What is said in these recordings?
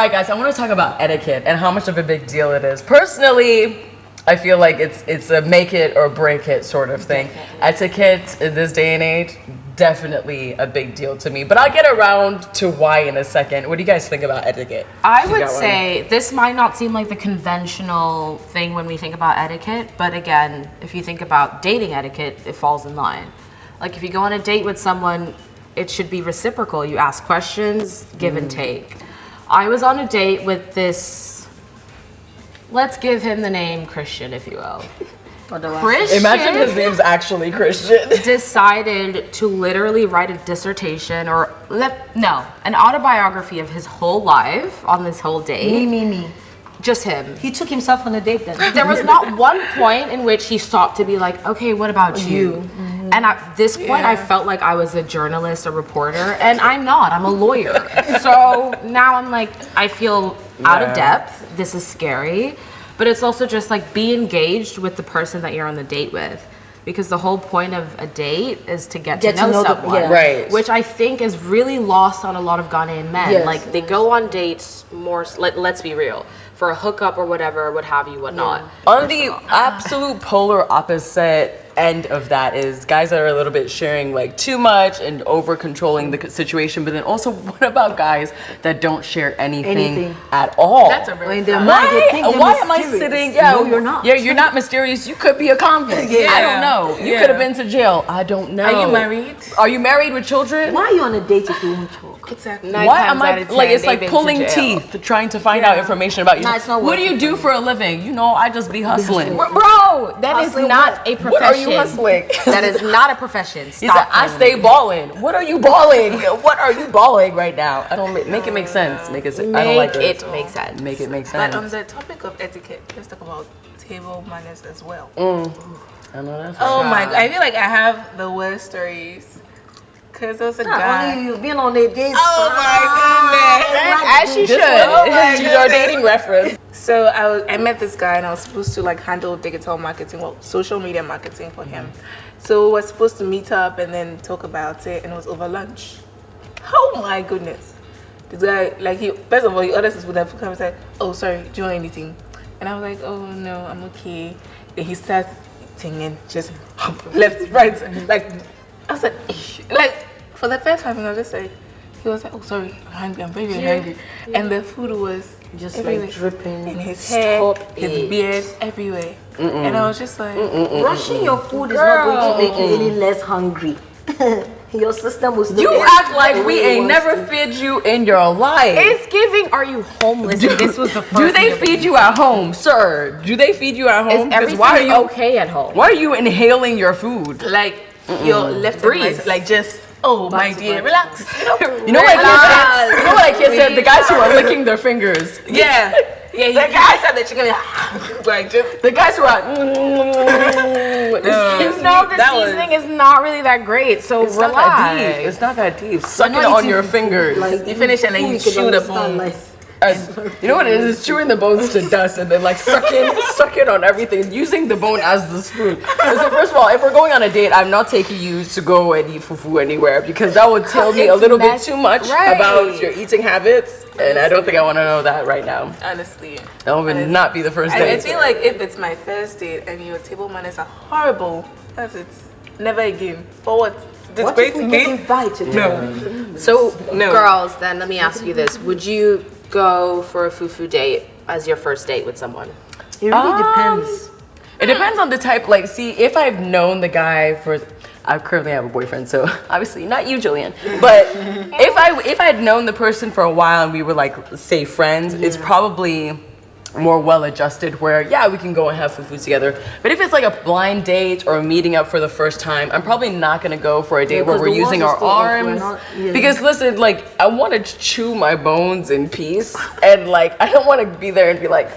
right, guys, I want to talk about etiquette and how much of a big deal it is. Personally, I feel like it's a make it or break it sort of thing. Etiquette in this day and age, definitely a big deal to me. But I'll get around to why in a second. What do you guys think about etiquette? I would say this might not seem like the conventional thing when we think about etiquette, but again, if you think about dating etiquette, it falls in line. Like if you go on a date with someone, it should be reciprocal. You ask questions, give and take. I was on a date with this, let's give him the name Christian, if you will. Christian. Imagine his name's actually Christian. Decided to literally write a dissertation an autobiography of his whole life on this whole date. Me. Just him. He took himself on a date then. There was not one point in which he stopped to be like, okay, what about you? Mm-hmm. And at this point, I felt like I was a journalist, a reporter, and I'm not. I'm a lawyer. So now I'm like, I feel out of depth. This is scary. But it's also just like be engaged with the person that you're on the date with. Because the whole point of a date is to get to know someone. Right. Which I think is really lost on a lot of Ghanaian men. Yes. Like they go on dates more, let's be real, for a hookup or whatever, what have you, whatnot. On the absolute polar opposite end of that is guys that are a little bit sharing like too much and over controlling the situation, but then also what about guys that don't share anything at all? That's a really why am I sitting? Yeah, no, you're not. Yeah, you're not mysterious. You could be a convict. I don't know. You could have been to jail. I don't know. Are you married? Are you married with children? Why are you on a date if you won't talk? Exactly. Why am I like it's like pulling teeth trying to find out information about you? Nah, it's not what do you do for a living? You know, I just be hustling. Bro, that is not a profession. What are you hustling? That is not a profession. Stop. He said, I stay balling. What are you balling? What are you balling right now? I don't make it make sense. I don't like it. Make sense. Make it make sense. But on the topic of etiquette, let's talk about table manners as well. I know that's Oh my! I feel like I have the worst stories. Cause there was a guy. Only you've been on a date. Oh my goodness! As she should. She's our dating reference. So I met this guy and I was supposed to like handle digital marketing, social media marketing for him. So we were supposed to meet up and then talk about it, and it was over lunch. Oh my goodness! This guy, like first of all, he orders his food and come and say, "Oh, sorry, do you want anything?" And I was like, "Oh no, I'm okay." Then he starts eating and just left, right, like I was like for the first time, I was just like, he was like, "Oh, sorry, I'm hungry. I'm very, very hungry," and the food was Just everywhere. like dripping In his hair, his beard, everywhere. And I was just like, rushing your food is not going to make you any less hungry. Your system will still. You act like we ain't never fed you in your life. It's giving. Are you homeless? This was the first. Do they feed you at home, sir? Do they feed you at home? Is everything why are you okay at home? Why are you inhaling your food? like your left breathe, like just, oh my dear, relax. You know what I kid said? The guys who are licking their fingers. Yeah. Yeah, the guys have the chicken like just The guys who are You know the seasoning is not really that great, so It's not that deep. It's not that deep. Suck it on your fingers. you finish and then you chew the bone. You know what it is? It's chewing the bones to dust and then like suck it on everything, using the bone as the spoon. So first of all, if we're going on a date, I'm not taking you to go and eat fufu anywhere because that would tell me a little bit too much about your eating habits, and I don't think I want to know that right now. Honestly. That would not be the first date. I feel like if it's my first date and your table manners are horrible, that's it. Never again. For what? What if we get invited? No. So, girls, then let me ask you this: would you go for a fufu date as your first date with someone? It really depends. It depends on the type. Like, see, if I've known the guy for, I currently have a boyfriend, so obviously not you, Julian. But if I'd known the person for a while and we were like, say, friends, it's probably more well adjusted where we can go and have fufu together. But if it's like a blind date or a meeting up for the first time, I'm probably not gonna go for a date where we're using our arms. Because listen, like I want to chew my bones in peace, and like I don't want to be there and be like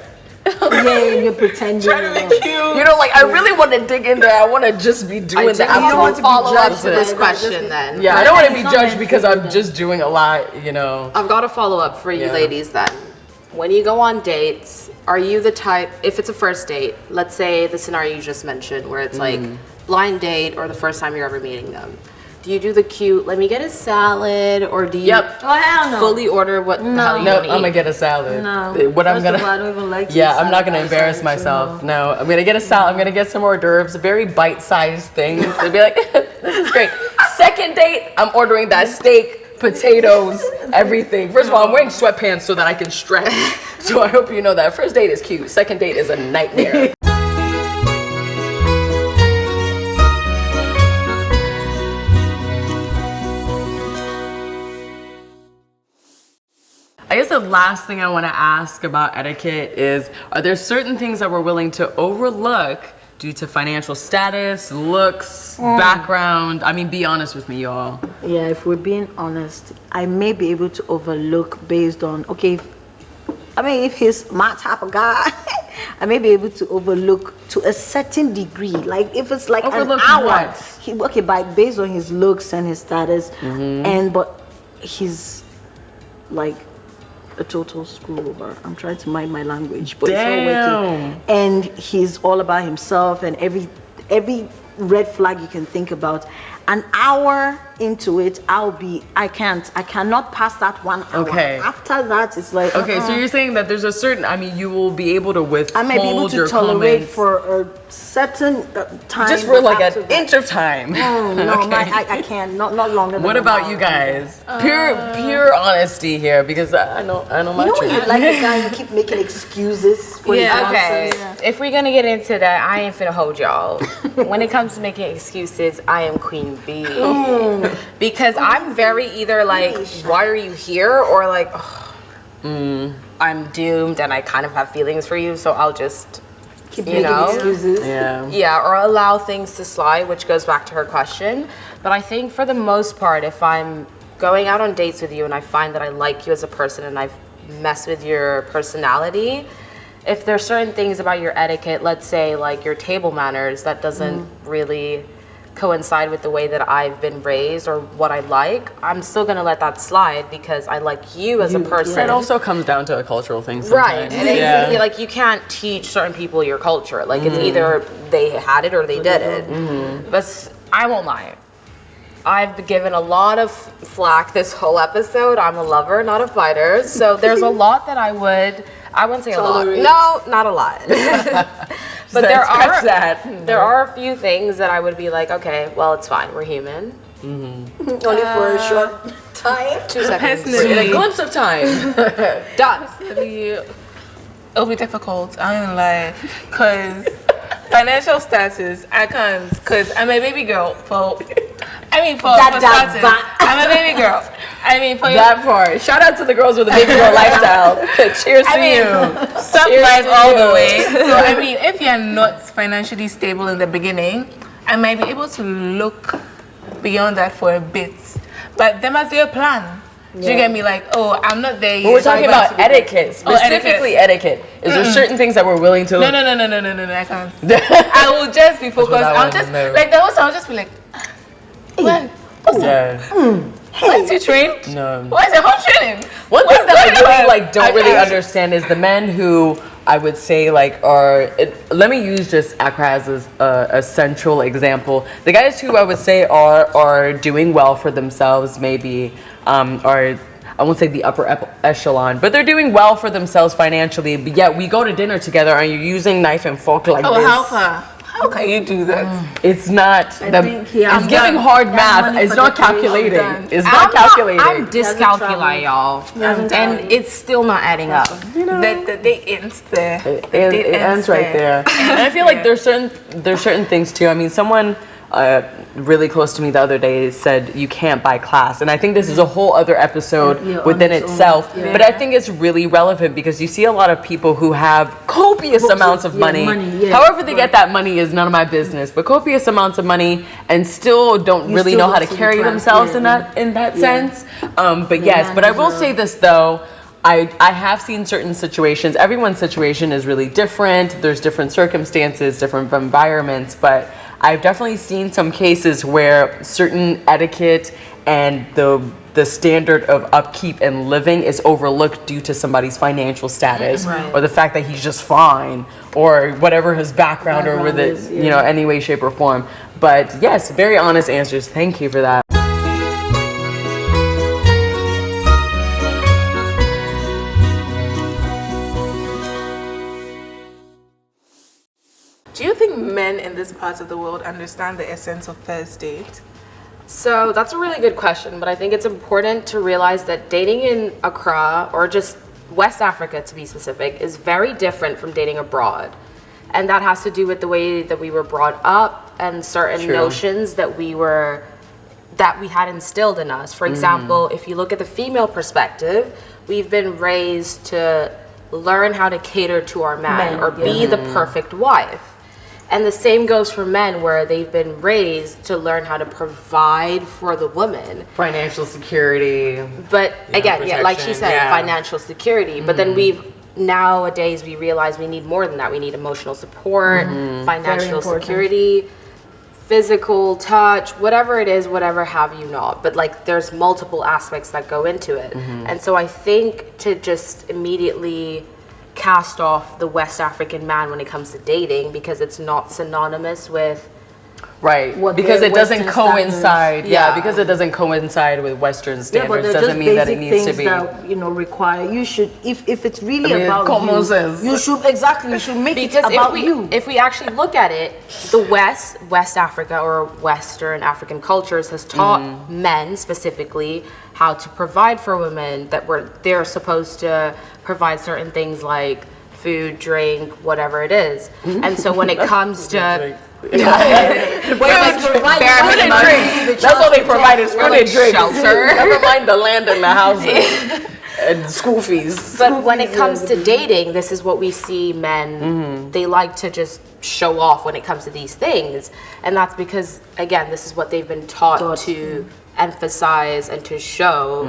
you're pretending. Trying to be cute. You know, like I really want to dig in there. I want to just be doing the I want to follow up to this opposite. question then. Yeah, I don't want to be judged because I'm just doing a lot, you know. I've got a follow up for you ladies then. When you go on dates, are you the type, if it's a first date, let's say the scenario you just mentioned where it's like blind date or the first time you're ever meeting them, Do you do the cute, let me get a salad, or do you Oh, hell no. fully order what the hell you No, want I'm to gonna eat? get a salad. No. What I'm First gonna. of all, I don't even like to Yeah, eat I'm not salad gonna embarrass outside, so myself. No, I'm gonna get a salad. I'm gonna get some hors d'oeuvres, very bite-sized things. And be like, this is great. Second date, I'm ordering that steak, potatoes, everything. First of all, I'm wearing sweatpants so that I can stretch. So I hope you know that. First date is cute. Second date is a nightmare. I guess the last thing I want to ask about etiquette is, are there certain things that we're willing to overlook due to financial status, looks, background? I mean, be honest with me, y'all. Yeah, if we're being honest, I may be able to overlook based on, if he's my type of guy, I may be able to overlook to a certain degree. Like if it's like Overlook an hour, what? based on his looks and his status, but he's like a total screwover. I'm trying to mind my language, but it's not working. And he's all about himself and every red flag you can think about. An hour into it, I cannot pass that 1 hour. Okay. After that, it's like, Okay, so you're saying that there's a certain, you will be able to withhold I may be able to your tolerate comments for a certain time. just for like after an that. inch of time. No, Okay. I can't. Not longer than What an about hour. you guys? Pure honesty here, because I know my You know when truth. you like a guy, you keep making excuses for his Okay, nonsense? if we're gonna get into that, I ain't finna hold y'all. When it comes to making excuses, I am queen bee. Because I'm very either like, why are you here? Or like, I'm doomed and I kind of have feelings for you, so I'll just, Keep you making know. excuses. Yeah. Or allow things to slide, which goes back to her question. But I think for the most part, if I'm going out on dates with you and I find that I like you as a person and I've messed with your personality, if there's certain things about your etiquette, let's say like your table manners, that doesn't really coincide with the way that I've been raised or what I like, I'm still gonna let that slide because I like you as a person. It also comes down to a cultural thing Right, sometimes. and it's like you can't teach certain people your culture. Like it's either they had it or they didn't. But I won't lie. I've given a lot of flack this whole episode. I'm a lover, not a fighter. So there's a lot that I wouldn't say Tolerate. a lot. No, not a lot. But So there scratch that. there are a few things that I would be like, okay, well, it's fine. We're human. Only for a short time. 2 seconds. In a glimpse of time. Done. It'll be difficult, I don't lie, because financial status, I can't, because I'm a baby girl for starters, I'm a baby girl. For That part. Shout out to the girls with the baby girl lifestyle. Cheers to you. Suck Cheers life to all you. the way. So if you're not financially stable in the beginning, I might be able to look beyond that for a bit. But there must be a plan. Do you get me? Like, I'm not there yet. But we're talking so I about etiquette, specifically etiquette. Is there certain things that we're willing to No, I can't. I will just be focused. what I I'll wanted just to know. like the whole time. I'll just be like, when? Yeah. When's you trained? No. Why is it home training? One thing that I really don't I- really understand is the men who I would say let me use just Accra as a central example. The guys who I would say are doing well for themselves, maybe are, I won't say the upper echelon, but they're doing well for themselves financially. But yet we go to dinner together and you're using knife and fork like Oh, this. how far? How can you do that? It's not. think he has It's giving done. hard Yeah, math. money It's for not decoration. calculating. Done. It's not calculating. I'm dyscalculi, y'all. And it's still not adding up. They ends there. It ends right there. And I feel like there's certain things too. I mean, someone really close to me the other day said you can't buy class, and I think this is a whole other episode within on its own. itself. Yeah. But I think it's really relevant because you see a lot of people who have copious amounts of money. However they get that money is none of my business, but copious amounts of money and still don't really still know how to don't see carry the class, themselves yeah. in that sense. But yes, but I will say this though. I have seen certain situations. Everyone's situation is really different. There's different circumstances, different environments, but I've definitely seen some cases where certain etiquette and the standard of upkeep and living is overlooked due to somebody's financial status or the fact that he's just fine or whatever his background or with it, is, any way, shape, or form. But yes, very honest answers. Thank you for that. Do you think men in this part of the world understand the essence of first date? So that's a really good question, but I think it's important to realize that dating in Accra, or just West Africa to be specific, is very different from dating abroad. And that has to do with the way that we were brought up and certain notions that we had instilled in us. For example, if you look at the female perspective, we've been raised to learn how to cater to our man or be the perfect wife. And the same goes for men, where they've been raised to learn how to provide for the woman. Financial security. But again, like she said, financial security. But then nowadays we realize we need more than that. We need emotional support, financial security, physical touch, whatever it is, whatever have you not. But like there's multiple aspects that go into it. And so I think to just immediately cast off the West African man when it comes to dating, because it's not synonymous with because it doesn't coincide. Because it doesn't coincide with Western standards, doesn't mean that it needs to be. That, require you should if it's really about you should make it about you. If we actually look at it, the West Africa or Western African cultures has taught men specifically how to provide for women, that they're supposed to provide certain things like food, drink, whatever it is. And so when it comes to Food and drink. That's what they provide is food and drink. Shelter. Never mind the land and the houses and school fees. But when it comes to dating, this is what we see men, they like to just show off when it comes to these things. And that's because, again, this is what they've been taught to emphasize and to show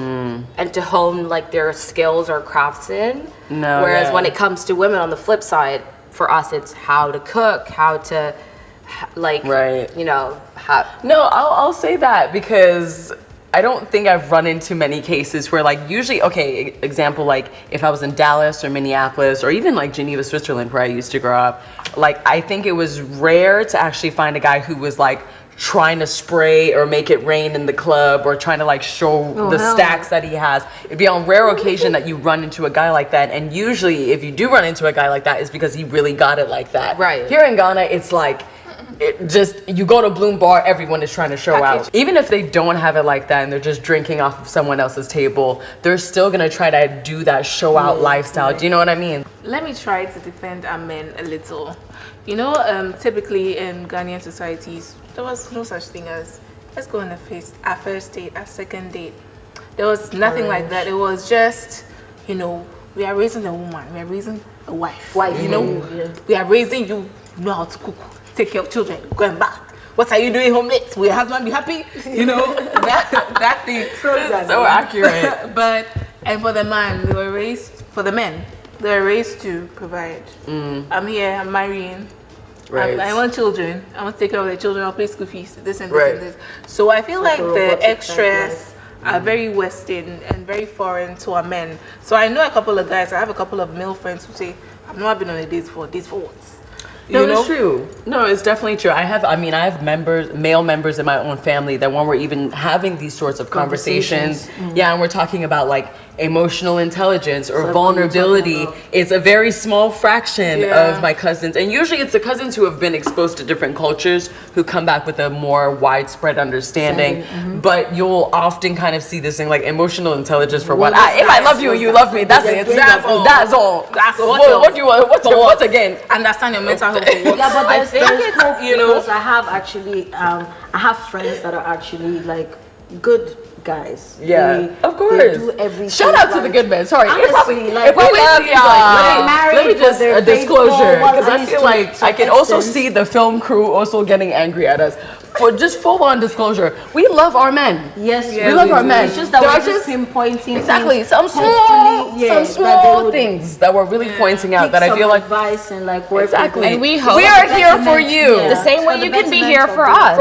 and to hone like their skills or crafts in. Whereas when it comes to women on the flip side, for us it's how to cook, how to I'll say that because I don't think I've run into many cases where like usually, example, like if I was in Dallas or Minneapolis or even like Geneva, Switzerland, where I used to grow up, like I think it was rare to actually find a guy who was like trying to spray or make it rain in the club or trying to like show the stacks that he has. It'd be on rare occasion that you run into a guy like that, and usually if you do run into a guy like that, it's because he really got it like that. Here in Ghana, it's like you go to Bloom Bar, everyone is trying to show out. Even if they don't have it like that and they're just drinking off of someone else's table, they're still gonna try to do that show out lifestyle. Do you know what I mean? Let me try to defend our men a little. Typically in Ghanaian societies, there was no such thing as let's go on a first date, a second date. There was nothing like that. It was just, we are raising a woman, we are raising a wife. We are raising you know how to cook, take care of children, going back. What are you doing home late? Will your husband be happy? That thing. So accurate. And for the man, they were raised to provide. I'm here, I'm marrying. I want children. I want to take care of the children. I'll pay school fees. This and this and this. So I feel like the extras are very Western and very foreign to our men. So I know a couple of guys. I have a couple of male friends who say, "I've never been on a date for once." It's true. No, it's definitely true. I have male members in my own family that when we're even having these sorts of conversations, and we're talking about like emotional intelligence or vulnerability, it's a very small fraction of my cousins. And usually it's the cousins who have been exposed to different cultures who come back with a more widespread understanding. But you'll often kind of see this thing like emotional intelligence for what? If I love you, you love me. That's it. That's all. What do you want? What's again? Understand your mental health. But I think it's hope, because I have actually I have friends that are actually like good guys. Of course. They do everything. Shout out to the good men. Sorry, honestly, if we love y'all. Let me just a disclosure, because I feel like I can also see the film crew also getting angry at us. For just full-on disclosure, we love our men. Yes, we love our men. It's just that we're just pinpointing some small things that we're really pointing out that I feel like advice and like work. And we hope we are here for you. The same way you can be here for us.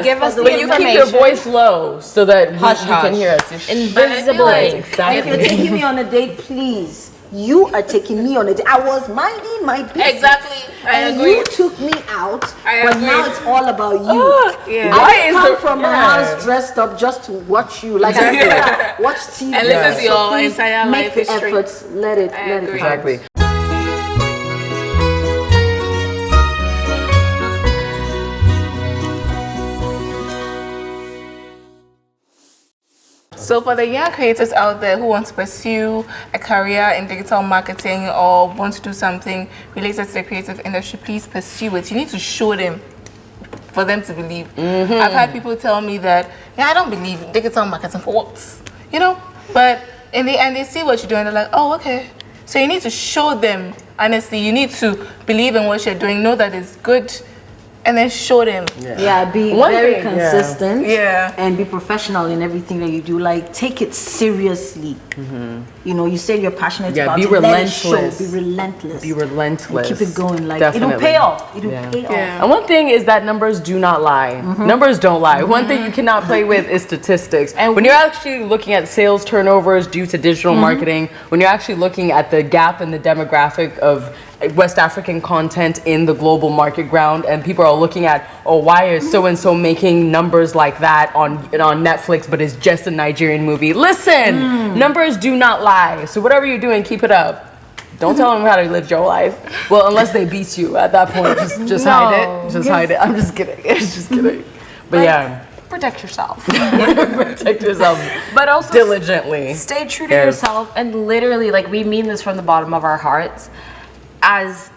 Give us the but you keep your voice low so that you can hear us. Invisibly. Exactly. If you're taking me on a date, please. You are taking me on a date. I was minding my business. Exactly. I agree. You took me out. I but agree. now it's all about you. I come from my house dressed up just to watch you. Like I watch TV. And listen to your entire make life the history. efforts. Let it. Exactly. So for the young creators out there who want to pursue a career in digital marketing or want to do something related to the creative industry, please pursue it. You need to show them for them to believe. I've had people tell me that, I don't believe in digital marketing for what? But in the end, they see what you're doing, they're like, oh, okay. So you need to show them, honestly, you need to believe in what you're doing, know that it's good, and then show them. Be very consistent. And be professional in everything that you do. Like, take it seriously. You say you're passionate about be it. Relentless. Let it show. Be relentless. Be relentless. And keep it going. Like, Definitely. it'll pay off. It'll pay off. And one thing is that numbers do not lie. Numbers don't lie. One thing you cannot play with is statistics. And when you're actually looking at sales turnovers due to digital marketing, when you're actually looking at the gap in the demographic of West African content in the global market ground, and people are looking at, why is so and so making numbers like that on Netflix, but it's just a Nigerian movie? Listen, numbers do not lie. So whatever you're doing, keep it up. Don't tell them how to live your life. Well, unless they beat you at that point, just hide it. Just hide it. I'm just kidding. Just kidding. But protect yourself. Protect yourself. But also diligently. Stay true to yourself, and literally, like, we mean this from the bottom of our hearts. As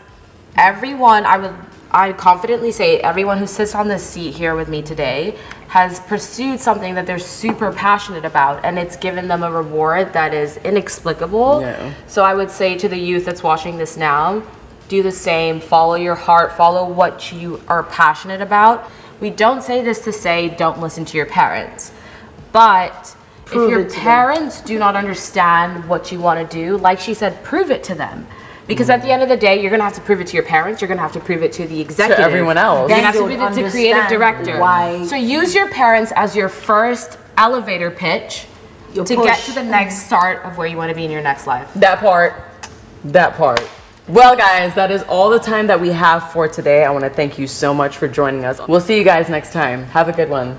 everyone, I confidently say everyone who sits on this seat here with me today has pursued something that they're super passionate about, and it's given them a reward that is inexplicable. So I would say to the youth that's watching this now, do the same. Follow your heart, follow what you are passionate about. We don't say this to say don't listen to your parents, but if your parents do not understand what you want to do, like she said, prove it to them. Because at the end of the day, you're going to have to prove it to your parents. You're going to have to prove it to the executive. To everyone else. You're going to have to prove it to creative director. Why. So use your parents as your first elevator pitch to get to the next start of where you want to be in your next life. That part. Well, guys, that is all the time that we have for today. I want to thank you so much for joining us. We'll see you guys next time. Have a good one.